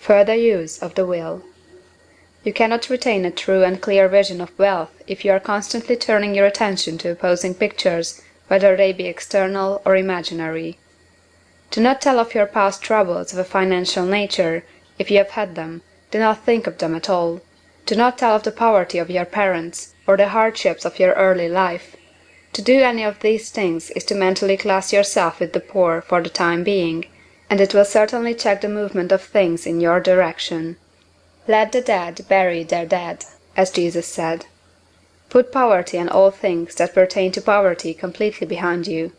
Further use of the will. You cannot retain a true and clear vision of wealth if you are constantly turning your attention to opposing pictures, whether they be external or imaginary. Do not tell of your past troubles of a financial nature, if you have had them; do not think of them at all. Do not tell of the poverty of your parents, or the hardships of your early life. To do any of these things is to mentally class yourself with the poor for the time being, and it will certainly check the movement of things in your direction. Let the dead bury their dead, as Jesus said. Put poverty and all things that pertain to poverty completely behind you.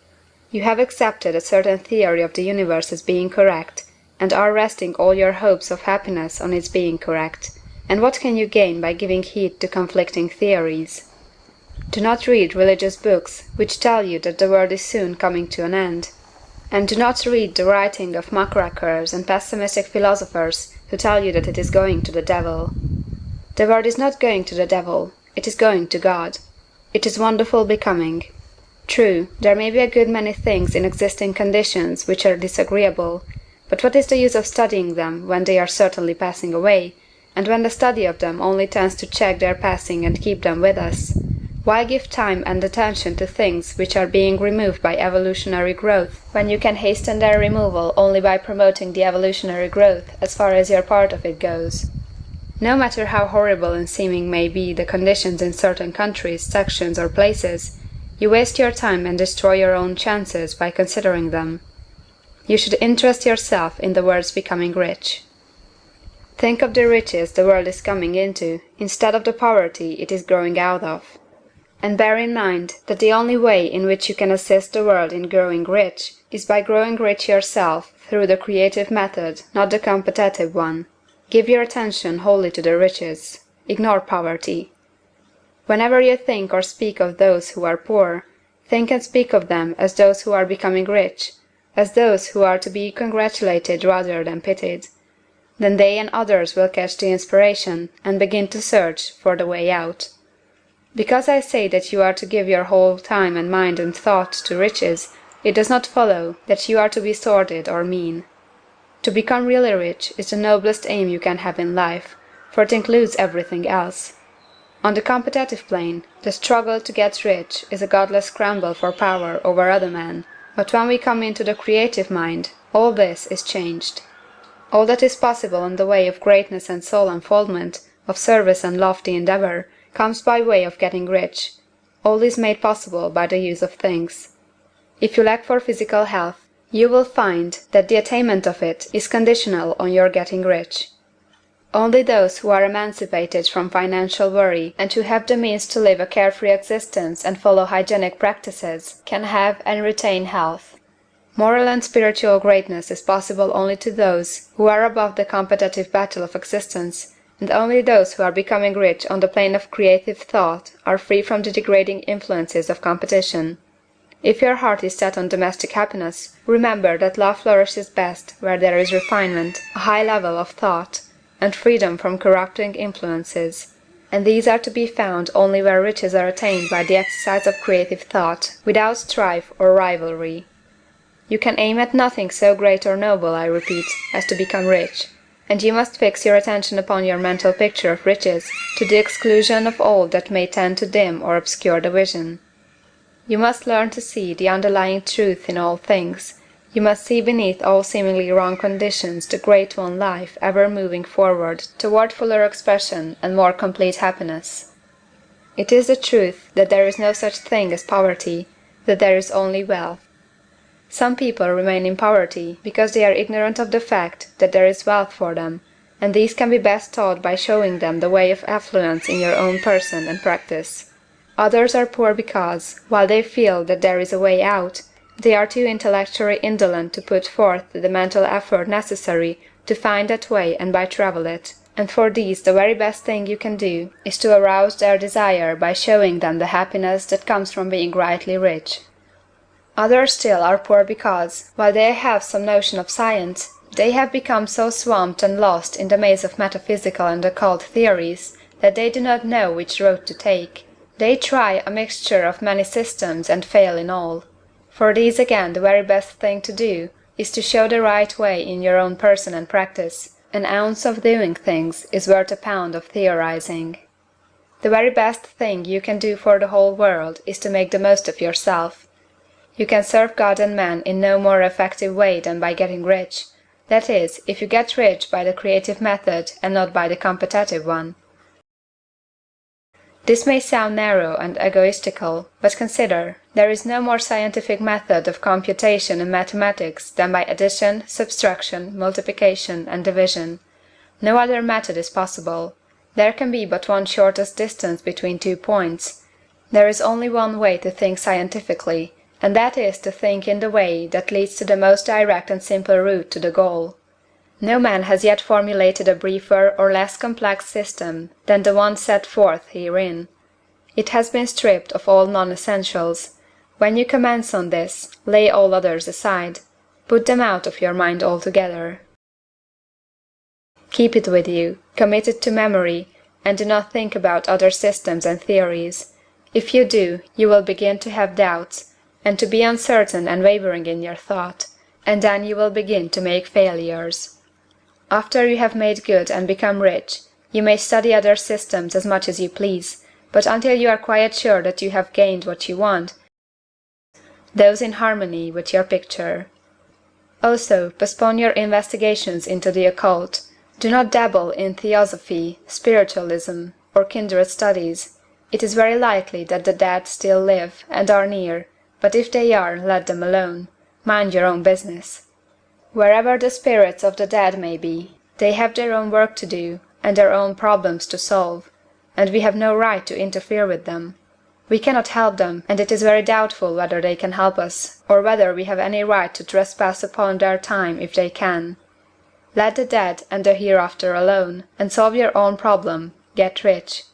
You have accepted a certain theory of the universe as being correct, and are resting all your hopes of happiness on its being correct. And what can you gain by giving heed to conflicting theories? Do not read religious books which tell you that the world is soon coming to an end. And do not read the writing of muckrakers and pessimistic philosophers who tell you that it is going to the devil. The world is not going to the devil, it is going to God. It is wonderful becoming. True, there may be a good many things in existing conditions which are disagreeable, but what is the use of studying them when they are certainly passing away, and when the study of them only tends to check their passing and keep them with us? Why give time and attention to things which are being removed by evolutionary growth, when you can hasten their removal only by promoting the evolutionary growth as far as your part of it goes? No matter how horrible in seeming may be the conditions in certain countries, sections, or places, you waste your time and destroy your own chances by considering them. You should interest yourself in the world's becoming rich. Think of the riches the world is coming into, instead of the poverty it is growing out of. And bear in mind that the only way in which you can assist the world in growing rich is by growing rich yourself through the creative method, not the competitive one. Give your attention wholly to the riches. Ignore poverty. Whenever you think or speak of those who are poor, think and speak of them as those who are becoming rich, as those who are to be congratulated rather than pitied. Then they and others will catch the inspiration and begin to search for the way out. Because I say that you are to give your whole time and mind and thought to riches, it does not follow that you are to be sordid or mean. To become really rich is the noblest aim you can have in life, for it includes everything else. On the competitive plane, the struggle to get rich is a godless scramble for power over other men, but when we come into the creative mind, all this is changed. All that is possible in the way of greatness and soul unfoldment, of service and lofty endeavor, comes by way of getting rich. All is made possible by the use of things. If you lack for physical health, you will find that the attainment of it is conditional on your getting rich. Only those who are emancipated from financial worry and who have the means to live a carefree existence and follow hygienic practices can have and retain health. Moral and spiritual greatness is possible only to those who are above the competitive battle of existence, and only those who are becoming rich on the plane of creative thought are free from the degrading influences of competition. If your heart is set on domestic happiness, remember that love flourishes best where there is refinement, a high level of thought, and freedom from corrupting influences. And these are to be found only where riches are attained by the exercise of creative thought, without strife or rivalry. You can aim at nothing so great or noble, I repeat, as to become rich, and you must fix your attention upon your mental picture of riches, to the exclusion of all that may tend to dim or obscure the vision. You must learn to see the underlying truth in all things. You must see beneath all seemingly wrong conditions the great one life ever moving forward toward fuller expression and more complete happiness. It is the truth that there is no such thing as poverty, that there is only wealth. Some people remain in poverty because they are ignorant of the fact that there is wealth for them, and these can be best taught by showing them the way of affluence in your own person and practice. Others are poor because, while they feel that there is a way out, they are too intellectually indolent to put forth the mental effort necessary to find that way and by travel it, and for these the very best thing you can do is to arouse their desire by showing them the happiness that comes from being rightly rich. Others still are poor because, while they have some notion of science, they have become so swamped and lost in the maze of metaphysical and occult theories that they do not know which road to take. They try a mixture of many systems and fail in all. For these again the very best thing to do is to show the right way in your own person and practice, An ounce of doing things is worth a pound of theorizing. The very best thing you can do for the whole world is to make the most of yourself. You can serve God and man in no more effective way than by getting rich, that is, if you get rich by the creative method and not by the competitive one. This may sound narrow and egoistical, but consider, there is no more scientific method of computation in mathematics than by addition, subtraction, multiplication, and division. No other method is possible. There can be but one shortest distance between 2 points. There is only one way to think scientifically, and that is to think in the way that leads to the most direct and simple route to the goal. No man has yet formulated a briefer or less complex system than the one set forth herein. It has been stripped of all non-essentials. When you commence on this, lay all others aside. Put them out of your mind altogether. Keep it with you, commit it to memory, and do not think about other systems and theories. If you do, you will begin to have doubts, and to be uncertain and wavering in your thought, and then you will begin to make failures. After you have made good and become rich, you may study other systems as much as you please, but until you are quite sure that you have gained what you want, those in harmony with your picture. Also, postpone your investigations into the occult. Do not dabble in theosophy, spiritualism, or kindred studies. It is very likely that the dead still live and are near, but if they are, let them alone. Mind your own business. Wherever the spirits of the dead may be, they have their own work to do, and their own problems to solve, and we have no right to interfere with them. We cannot help them, and it is very doubtful whether they can help us, or whether we have any right to trespass upon their time if they can. Let the dead and the hereafter alone, and solve your own problem, get rich.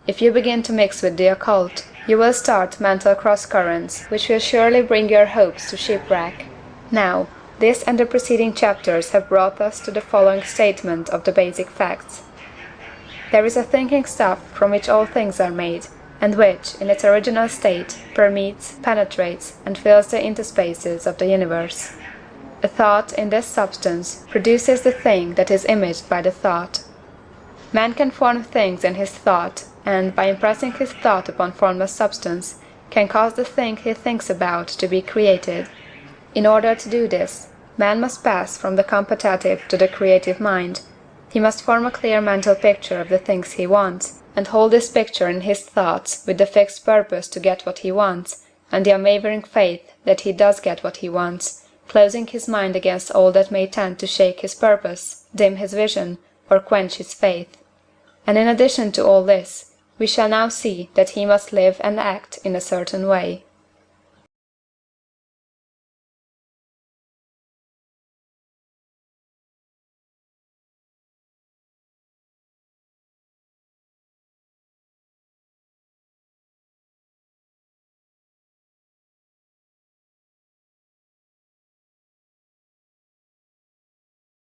If you begin to mix with the occult, you will start mental cross-currents, which will surely bring your hopes to shipwreck. Now, this and the preceding chapters have brought us to the following statement of the basic facts. There is a thinking stuff from which all things are made, and which, in its original state, permeates, penetrates, and fills the interspaces of the universe. A thought in this substance produces the thing that is imaged by the thought. Man can form things in his thought, and, by impressing his thought upon formless substance, can cause the thing he thinks about to be created. In order to do this, man must pass from the competitive to the creative mind. He must form a clear mental picture of the things he wants, and hold this picture in his thoughts with the fixed purpose to get what he wants, and the unwavering faith that he does get what he wants, closing his mind against all that may tend to shake his purpose, dim his vision, or quench his faith. And in addition to all this, we shall now see that he must live and act in a certain way.